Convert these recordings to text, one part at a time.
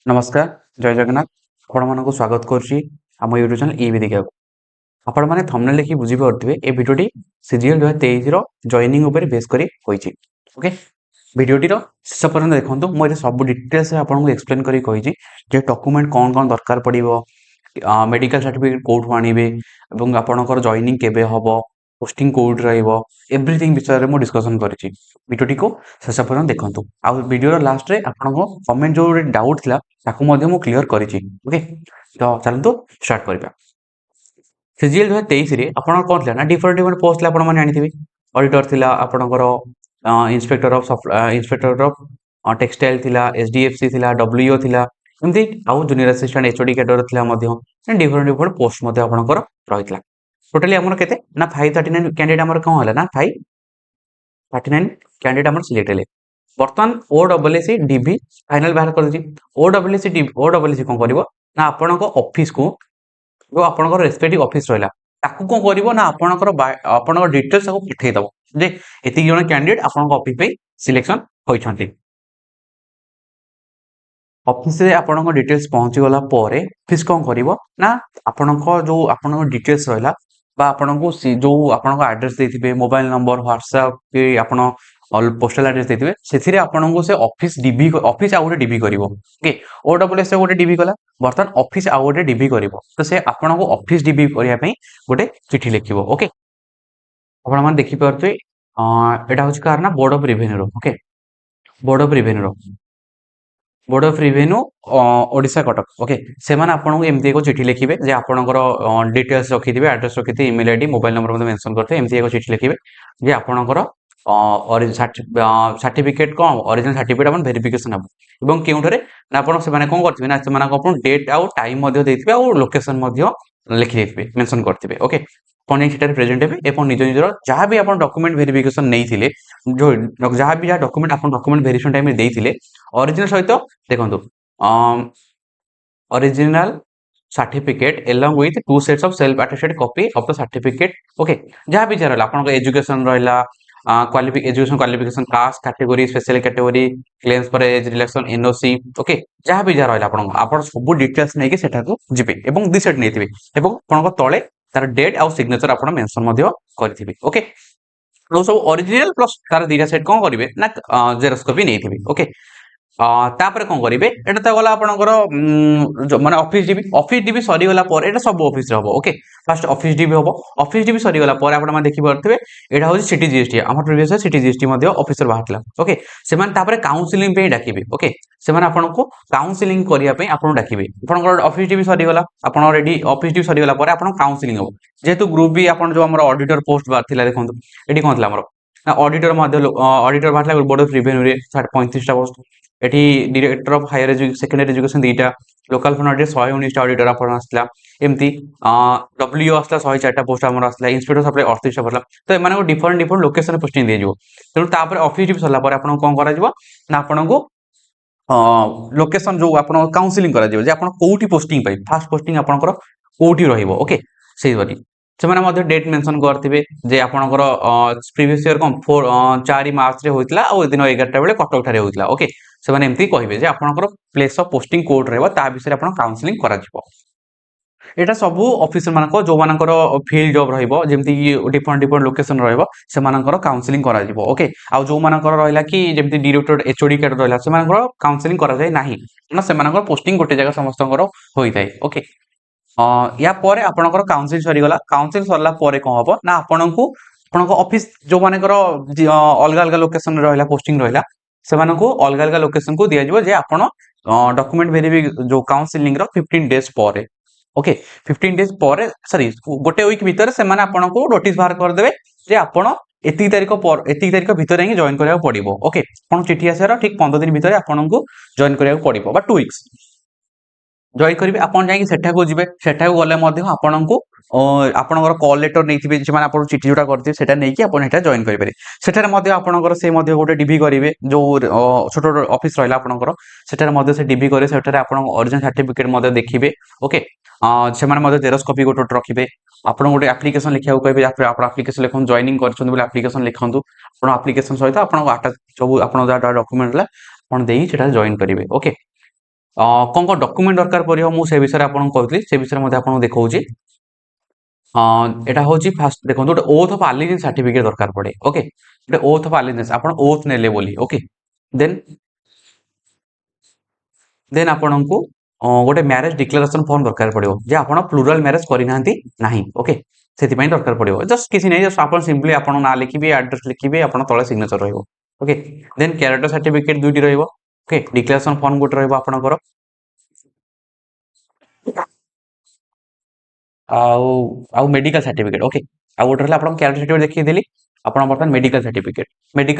नमस्कार जय जगन्नाथ आपण मानक स्वागत करुच्ची आम यूट्यूब चैनल ई विदिका आपण मैंने थंबनेल देखि बुझी पारुथिबे ए भिडियोटी सीजीएल 2023 रो जॉइनिंग ऊपर बेस करी होईची ओके भिडियोटी रो शेष पर्यंत देखंतु मो ए सब डिटेल्स आपन को एक्सप्लेन करी कहिची जे डॉक्यूमेंट कोन कोन दरकार पड़िबो मेडिकल सर्टिफिकेट कोठु आनिबे एवं आपनकर जॉइनिंग केबे हबो पोस्टिंग कोड रहइबो एवरीथिंग विषय रे मो डिस्कशन करिची भिडियोटी को शेष पर्यंत देखंतु आ भिडियो रो लास्ट रे आपन को कमेंट जो डाउट थिला ताकू मध्य मो क्लियर करिची ओके तो चलंतु स्टार्ट करबा सीजीएल 2023 रे आपण कोन थिला ना डिफरेंट पोस्ट ला आपण माने आनिथिबे ऑडिटर थिला आपणकर इंस्पेक्टर ऑफ टेक्सटाइल थिला एसडीएफसी थिला डब्ल्यूओ थिला एमती आउ जूनियर असिस्टेंट एचओडी कैडर थिला मध्य डिफरेंट पोस्ट मध्य आपणकर रहितला टोटली हमर केते ना 539 कैंडिडेट हमर कोन होला ना 539 कैंडिडेट हमर सिलेक्ट हेले वर्तमान ओडब्ल्यूसी डीबी फाइनल बाहर कर दिछि ओडब्ल्यूसी कोन करबो ना आपणक ऑफिस को जो आपणकर रेस्पेक्टिव ऑफिस रहला ताकू कोन करबो ना आपणकर डिटेल्स को पठै दबो जे एति जण कैंडिडेट आपणक ऑफिस पे सिलेक्शन होइछन्ती ऑफिस रे आपणक डिटेल्स पहुंची गला परे ऑफिस कोन करबो ना आपणक जो आपणक डिटेल्स रहला बा आपणको जो आपणक एड्रेस देथिबे मोबाइल नंबर व्हाट्सएप के आपण ऑल पोस्टल एड्रेस देथिबे सेथिरे आपणको से ऑफिस आ गोटे डीबी करिवो ओके ओडब्ल्यूएस गोटे डीबी कला बर्तन ऑफिस आ गोटे डीबी करिवो तो से आपणको ऑफिस डीबी करिया पई गोटे चिठी लिखिवो ओके आपण मान देखि परथि एटा होछ कार ना बोर्ड ऑफ रेवेन्यू रो okay board of revenue board of revenue Odisha Cuttack okay से माने आपन एमती एको चिठी लिखिबे जे आपनकर डिटेल्स रखिथिबे एड्रेस रखिथिबे ईमेल आईडी मोबाइल नंबर मध्ये मेंशन करथे एमती एको चिठी लिखिबे जे आपनकर सर्टिफिकेट को ओरिजिनल सर्टिफिकेट अपन वेरिफिकेशन हबो एवं केउठरे ना आपन से माने कोन करथिबे ना से माने अपन डेट आ टाइम मध्ये देथिबे आ लोकेशन मध्ये लिखि देथिबे मेंशन करथिबे ओके अपन सेटारे प्रेजेंट हेबे एपन निज निजर जहां भी अपन डॉक्यूमेंट वेरिफिकेशन नै थिले जो जहां भी डॉक्यूमेंट अपन डॉक्यूमेंट वेरिफिकेशन टाइम में देथिले ओरिजिनल सहित देखंतु original certificate along with two sets of self attested copy of the certificate okay जहां भी रहला अपन एजुकेशन रहला education qualification caste category special category claims for age relaxation NOC okay जहां भी रहला अपन सब डिटेल्स नै के सेटा को जिबे एवं दि सेट नैथिबे एवं अपन तळे तार डेट आ सिग्नेचर अपन मेंशन मध्य करथिबे ओके तो सब ओरिजिनल प्लस तार दिटा सेट कोन करिवे ना जेरॉक्स कॉपी नैथिबे ओके तापर कोन करिवे एटा त गला आपनकर माने ऑफिस डीबी सरी गला पर एटा सब ऑफिस रे हबो ओके फर्स्ट ऑफिस डीबी सरी गला पर आपण माने देखि परथिबे एटा होछि सिटी जीएसटी हमर प्रीवियस सिटी जीएसटी मध्ये ऑफिसर बाहरला ओके से माने तापर काउंसलिंग पे डाकिबे ओके से माने आपनको काउंसलिंग करिया पे आपण डाकिबे आपनकर ऑफिस डीबी सरी गला आपण रेडी ऑफिस डीबी सरी गला पर आपण काउंसलिंग हो जेतु ग्रुप भी आपण जो हमर ऑडिटर पोस्ट बार थिला देखंतु एडी कोन थिला हमर ना ऑडिटर मध्ये ऑडिटर बाहरला बोर्ड ऑफ रेवेन्यू रे 35 टा पोस्ट एठी director of higher secondary education दीटा लोकल फंड ऑडिट 119 टा ऑडिटर आपण आसला एमती डब्ल्यूओ आसला 104 टा पोस्ट हमर आसला इंस्पेक्टर सप्लाई 38 टा भरला तो एमाने को डिफरेंट लोकेशन पोस्टिंग दे जिवो तेनु तापर ऑफिस डिप सरला पर आपण कोन करा जिवो ना आपण को लोकेशन जो आपण काउंसलिंग करा जिवो जे आपण कोउठी पोस्टिंग पाई फर्स्ट पोस्टिंग आपनकर कोउठी रहिबो ओके सेही बडी सेमाने मध्ये डेट मेंशन करथिबे जे आपनकर प्रीवियस ईयर कम 4 मार्च रे होइतला आ दिन 11 टा बेले कटक ठारे होइतला ओके से माने एमती कहिबे जे आपनकर प्लेस ऑफ पोस्टिंग कोड रहबो ता विषय आपण काउंसलिंग करा जिवो एटा सब ऑफिसर मानको जो मानकर फील्ड जॉब रहइबो जेमती डिफरेंट लोकेशन रहइबो से मानकर काउंसलिंग करा जिवो ओके आ जो मानकर रहला कि जेमती डायरेक्टर एचओडी कैडर रहला से मानकर काउंसलिंग करा जाय नाही ना से मानकर पोस्टिंग गोटे जगह समस्तकर होई थाए ओके या परे आपनकर काउंसिल सरी गला काउंसिल सरला परे कोन हबो ना आपनको ऑफिस जो मानेकर अलग अलग लोकेशन रहला पोस्टिंग रहला से मानको अलग अलग लोकेशन को दिया जिवो जे आपण डॉक्यूमेंट वेरिफाई जो काउंसलिंग रो 15 डेज परे ओके 15 डेज परे सॉरी गोटे वीक भीतर से माने आपनको नोटिस बाहर कर देबे जे आपण एती तारिख भीतर ही जॉइन करिया पड़िबो ओके आपण चिठी आसेर ठीक 15 दिन भीतर आपनको जॉइन करिया पड़िबो बा 2 वीक्स जॉइन करिवे आपण जाई सेठा को जिवे सेठा को गले मध्ये आपनको आपनकर कॉल लेटर नैथिबे जे माने आपण चिठी जोटा करथिबे सेटा नै कि आपण हेटा जॉइन करि पारे सेटार मध्ये आपनकर से मध्ये गोटे डीबी करिवे जो छोटो ऑफिस रहला आपनकर सेटार मध्ये से डीबी करे सेटार आपण ओरिजिनल सर्टिफिकेट मध्ये देखिबे ओके से माने मध्ये जेरॉक्स कॉपी गोटे रखिबे आपण गोटे एप्लीकेशन लिखिया को कहबे आपण एप्लीकेशन लिखन जॉइनिंग करछन बोले एप्लीकेशन लिखंतु आपण एप्लीकेशन सहित आपण आटा सब आपण जा डॉक्यूमेंट ला आपण देई सेटा जॉइन करिवे ओके कौन कौन डॉक्यूमेंट दरकार पड़ो मुझे विषय आपको कहती से विषय में आपको देखा एटा हूँ फास्ट देखो गोटे ओथ ऑफ एलिजेंस सर्टिफिकेट दरकार पड़े ओके गोटे ओथ ऑफ एलिजेंस आप ओथ नेले बोली ओके देन देन आपन को गोटे मैरेज डिक्लेरेशन फॉर्म दरकार पड़ो जे आप प्लूराल मैरेज करना नहीं ओके से दरकार पड़ो जस्ट किसी नहीं जस्ट आप सिंपली आप ना लिखिए एड्रेस लिखिए आप तले सिग्नेचर रहिबो ओके देन कैरेक्टर सर्टिफिकेट दुईटी रहिबो ओके डिक्लेरेशन फॉर्म गोटे रहिबो आपनकर आउ मेडिकल सर्टिफिकेट ओके आउ गोटे रहा आपन कैरेक्टर सर्टिफिकेट देखिए ଆପଣ ବର୍ତ୍ତମାନ ମେଡିକାଲ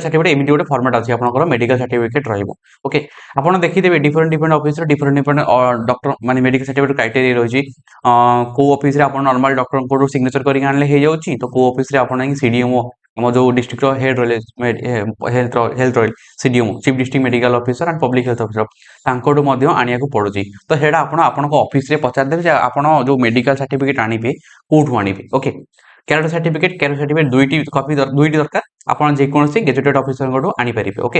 ସାର୍ଟିଫିକେଟ ଏମିତି ଗୋଟେ ଫର୍ମାଟ ଅଛି ଆପଣଙ୍କର ମେଡିକାଲ ସାର୍ଟିଫିକେଟ ରହିବ ଓକେ ଆପଣ ଦେଖିଦେବେ ଡିଫରେଣ୍ଟ ଅଫିସର ଡିଫରେଣ୍ଟ ଡକ୍ଟର ମାନେ ମେଡିକାଲ ସାର୍ଟିଫିକେଟ କ୍ରାଇଟେରିଆ ରହିଛି କୋଉ ଅଫିସରେ ଆପଣ ନର୍ମାଲ ଡକ୍ଟରଙ୍କ ସିଗ୍ନେଚର କରିକି ଆଣିଲେ ହେଇଯାଉଛି ତ କୋଉ ଅଫିସରେ ଆପଣ ଯାଇକି ସିଡିଏମଓ ଆମ ଯୋଉ ଡିଷ୍ଟ୍ରିକ୍ଟର ହେଡ୍ ରହିଲେ ହେଲ୍ଥ ରହିଲେ CDMO chief district medical officer and public health officer ତାଙ୍କଠୁ ମଧ୍ୟ ଆଣିବାକୁ ପଡୁଛି ତ ସେଇଟା ଆପଣ ଆପଣଙ୍କ ଅଫିସରେ ପଚାରିଦେବେ ଯେ ଆପଣ ଯୋଉ ମେଡିକାଲ ସାର୍ଟିଫିକେଟ ଆଣିବେ କୋଉଠୁ ଆଣିବେ ଓକେ कैरेक्टर सर्टिफिकेट दुईटी कॉपी दुईटी दरकार आपन जेकोसी गेजेटेड ऑफिसर आनी पारिबे ओके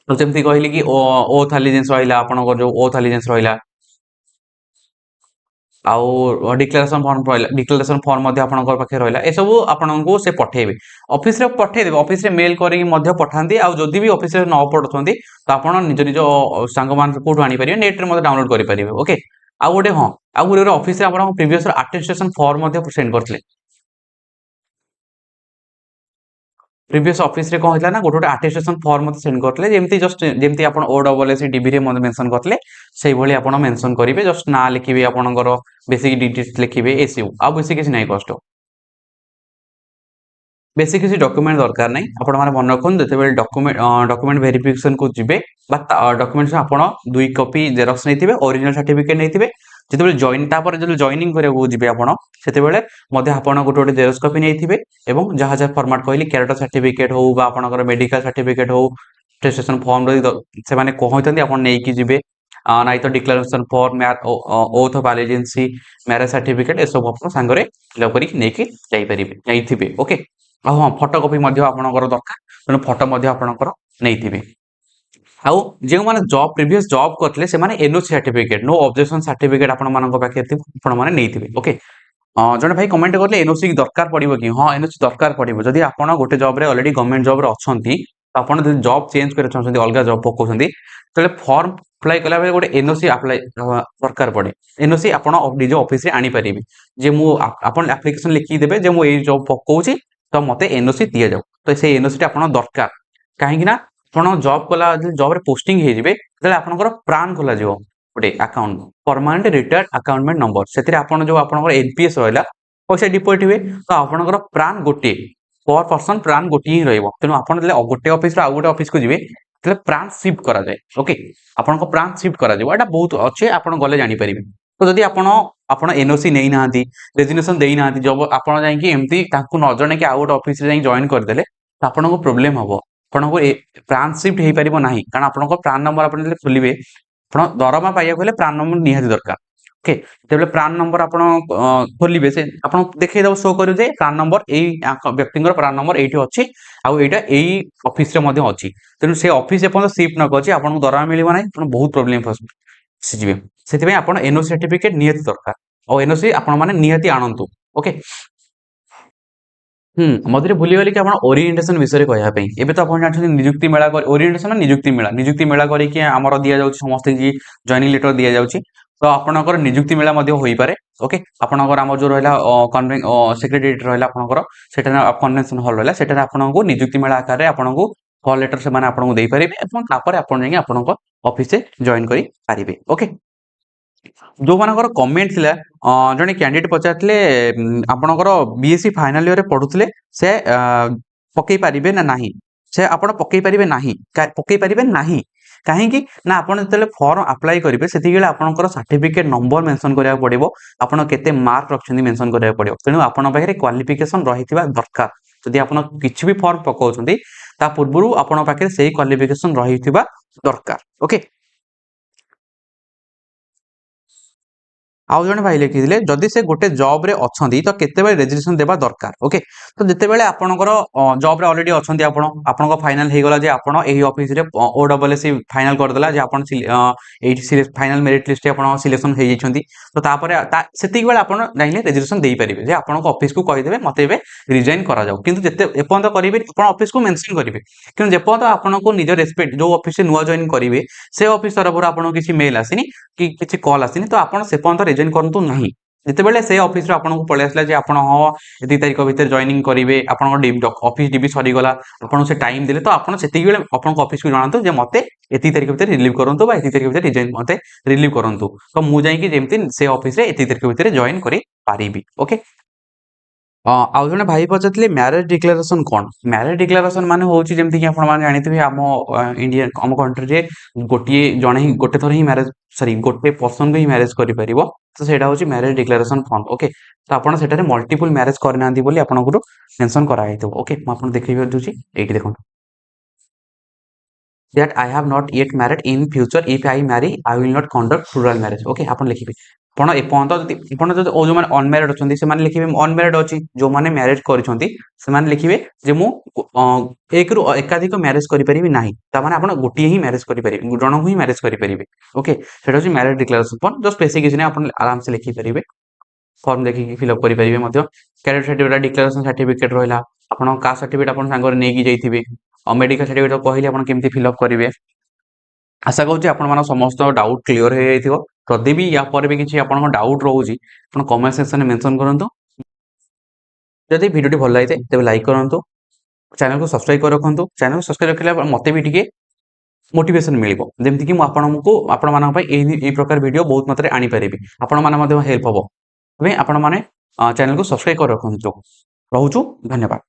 तो जेमती कहली कि ओथ एलिजेंस रहिला आपन जो ओथ एलिजेंस रहिला आउ डिक्लेरेशन फॉर्म मध्ये आपन पाखे रहिला ए सब आपन को से पठेबे ऑफिस रे पठे देबे ऑफिस रे मेल करी मध्ये पठांती आ जदी भी ऑफिस रे न पढुछंती तो आपन निज निज संग मान कोठो आनी परिबे नेट रे मध्ये डाउनलोड करि परिबे ओके आ गोटे हां आ गोटे ऑफिस रे आपन प्रीवियस अटेस्टेशन फॉर्म मध्ये सेंड करथले प्रीवियस ऑफिस रे कौन होता ना गोटे अटेस्टेशन फॉर्म सेंड करते जमी जस्ट जमी आप ओडबल डीबी रे मेंशन करते से भाई आप मेंशन करेंगे जस्ट ना लिखिए आपंकर बेसिक डिटेल्स लिखिए एसयू आ बेसी किसी ना कष्ट बेसिक किसी डॉक्यूमेंट दरकार नहीं आपण माने मन रखन जते डॉक्यूमेंट वेरिफिकेशन को जिबे बा डॉक्यूमेंट्स आपण दुई कॉपी जेरॉक्स नैतिबे ओरिजिनल सर्टिफिकेट नैतिबे जते जॉइन तापर जो जॉइनिंग करिया जिबे आपण सेते बेले मध्ये आपण गोटे गोटे जेरॉक्स कॉपी नैतिबे एवं जहाँ जहाँ फॉर्मेट कहली कैरेक्टर सर्टिफिकेट हो बा आपनकर मेडिकल सर्टिफिकेट हो रजिस्ट्रेशन फॉर्म से माने कहतंती आपण नै कि जिबे नाइ तो declaration form oath of allegiance marriage certificate ए सब आपण संगरे फिलअप करी नै कि जाई परिबे जाईथिबे ओके हाँ फटोकपी आपणकर दरकार तेणु फटो आपणकर नहीं आउ जो मैंने जॉब प्रीवियस जॉब करते NOC certificate no objection certificate नहीं ओके जड़े भाई कमेंट करले एनओसी दरकार पड़ो कि हाँ एनओसी दरकार पड़ो जदि आप गोटे जॉब रे ऑलरेडी गवर्नमेंट जॉब रे अच्छी तो आप जॉब चेंज कर अलग जॉब पकाउछंती तो फॉर्म अप्लाई कला बेले गोटे एनओसी अप्लाई दरकार पड़े एनओसी आप निज ऑफिस रे आनी परिबे जे मु आपन एप्लिकेशन लिखि देबे जे मु ए जॉब पकाउछि तो मते एनओसी दिया जाऊ तो से एनओसी आपन दरकार कहीं ना आप जॉब कला जॉब रे पोस्टिंग हे जिवे तले आपनकर प्राण खोला जिवो गोटे अकाउंट परमानेंट रिटायर्ड अकाउंटमेंट नंबर से आपन जो आपनकर एनपीएस रहला पैसा डिपॉजिट हुए तो आपनकर प्राण गोटे पर पर्सन प्राण गोटे ही रहइबो तेनु आपन जले गोटे ऑफिस रो आ गोटे ऑफिस को जिवे तले प्राण शिफ्ट करा जाए ओके आपनको प्राण शिफ्ट करा जिवो एटा बहुत अच्छे आपन गले जानि परिबे तो जदि आपण एनओसी नहीं नांती रेजिग्नेशन देई नांती जब आपण जाई कि एम्ति तांकु न जणे कि आ गोटे ऑफिस रे जाई जॉइन कर देले तो आपनको प्रॉब्लम हबो आपनको प्राण शिफ्ट हेई परिबो नाही कारण आपनको प्राण नंबर आपण जले खोलिबे आपण दरमा पाइया खोले प्राण नंबर निहाती दरकार ओके तेबले प्राण नंबर आपण खोलिबे से आपण देखै दब शो करू जे प्राण नंबर एई व्यक्तिଙ୍କର प्राण नंबर एठी अछि आ एटा एई ऑफिस रे मध्ये अछि तेनु से ऑफिस ए पन शिफ्ट न करछि आपनको दरमा मिलिबो नाही आपण बहुत प्रॉब्लम फसिजिबे सेति आपण एनओसी सर्टिफिकेट निहाती दरकार और एनओसी आपण माने निहाती आनंतु ओके मधुरे भूली गली कि ओरिएंटेशन विषय कहया पे एबे तो आपण जानछन नियुक्ति मेला ओरिएंटेशन नियुक्ति मेला करी कि हमर दिया जाउछि समस्त जी जॉइनिंग लेटर दिया जाउछि तो आपनकर नियुक्ति मेला मध्ये होई पारे ओके आपनकर हमर जो रहला सेक्रेटरीट रहला आपनकर सेटा कन्वेंशन हॉल रहला सेटा आपनको नियुक्ति मेला आकार रे आपनको कॉल लेटर से माने आपनको देई परिबे एवं तापर आपण जाई आपनको ऑफिस से जॉइन करी पारिबे ओके जो मानकर कमेंट थिला जने कैंडिडेट पचारथिले आपनकर बीएससी फाइनल ईयर रे पढुथिले से पकई पारिबे ना नाही से आपण पकई पारिबे नाही पकई पारिबे नाही काहे कि ना आपण जतले फॉर्म अप्लाई करिवे सेति गेले आपनकर सर्टिफिकेट नंबर मेंशन करिया पड़िबो आपण केते मार्क रखछन्ती मेंशन करिया पड़िबो तेनु आपण पाखरे क्वालिफिकेशन रहिथिबा दरकार जदि आपण किछि भी फॉर्म पकाउछन्ती ता पूर्वरु आपण पाखरे सेही क्वालिफिकेशन रहिथिबा दरकार ओके आउ जने भाई लिखिले जदि से गोटे जॉब रे अछंती तो केतेबेले रेजिग्नेशन देबा दरकार ओके तो जेतेबेले आपणकर जॉब रे ऑलरेडी अछंती आपणको फाइनल हे गला जे आपण एही ऑफिस रे ओडब्ल्यूएससी फाइनल कर देला जे आपण एही फाइनल मेरिट लिस्ट आपण सिलेक्शन हे जैछंती तो तापरे सेतिक बेले आपण जाइले रेजिग्नेशन देई परिबे जे आपणको ऑफिस को कहि देबे मते एबे रिजाइन करा जाऊ किंतु जेते एपंत करिवे आपण ऑफिस को मेंशन करिवे किंतु जेपंत आपणको निज रेस्पेक्ट जो ऑफिस से नुवा जॉइन करिवे से ऑफिस तरफ आपणको किछि मेल आसीनी कि किछि कॉल आसीनी तो आपण से पर्यंत रिजाइन करंतु नाही जेतेबेले से ऑफिस रो आपन को पळे आसला जे आपण हो एति तारिख भीतर जॉइनिंग करिवे आपण को ऑफिस डीबी सरी गला आपण से टाइम देले तो आपण सेति बेले आपण को ऑफिस को जणांतु जे मते एति तारिख भीतर रिलीव करंतु बा एति तारिख भीतर रिजाइन मते रिलीव करंतु तो मु जाई कि जेमति से ऑफिस रे एति तारिख भीतर जॉइन करि पारिबी ओके आउ जने भाई पचारथिले मैरिज डिक्लेरेशन कोन मैरिज डिक्लेरेशन माने होउची जेमति कि आपण माने जानिथिबे हम इंडियन हम कंट्री रे गोटिए जणे ही गोटे थोर ही मैरिज सॉरी गोटे पर्सन को ही मैरिज करि परिबो तो सेटा होउची मैरिज डिक्लेरेशन फॉर्म ओके तो आपण सेटारे मल्टीपल मैरिज करनांती बोली आपण को मेंशन करा हेतो ओके म आपण देखिबे दुची एठी देखो that I have not yet married in future if I marry I will not conduct plural marriage okay आपण लिखिबे आपण एपंत आपण जो ओ जो माने अनमैरिड अछंती से माने लिखिबे अनमैरिड अछि जो माने मैरिज करिसंती से माने लिखिबे जे मु एक रु एकाधिक मैरिज करि परिबि नाही ता माने आपण गोटिए ही मैरिज करि परिबि जणो ही मैरिज करि परिबि ओके सेटा होची मैरिज डिक्लेरेशन फॉर्म जो स्पेसिफिकेशन आपण आराम से लिखि परिबे फॉर्म देखि फिल अप करि परिबे मध्य कैरियर सर्टिफिकेट डिक्लेरेशन सर्टिफिकेट रहला आपण कास्ट सर्टिफिकेट आपण सांगर नेकी जाइथिबे मेडिकल सर्टिफिकेट कहले आपण केमति फिल अप करिवे आशा करूँ आपण समस्त डाउट क्लियर हो जाइथिबो जदि भी या पर भी किसी आपन डाउट रोची आप कमेंट सेक्शन में मेंशन करंतु जदि वीडियो भल लगे तेज लाइक करंतु चैनल को सब्सक्राइब कर रखंतु चैनल को सब्सक्राइब रखले मते भी टिके मोटिवेशन मिलिबो जेमति कि मु आपण मानन पय एही प्रकार वीडियो बहुत मात्रा आनी परिबी आपण माने हेल्प हबो तबे आपण माने चैनल को सब्सक्राइब कर रखंतु रहूछु धन्यवाद।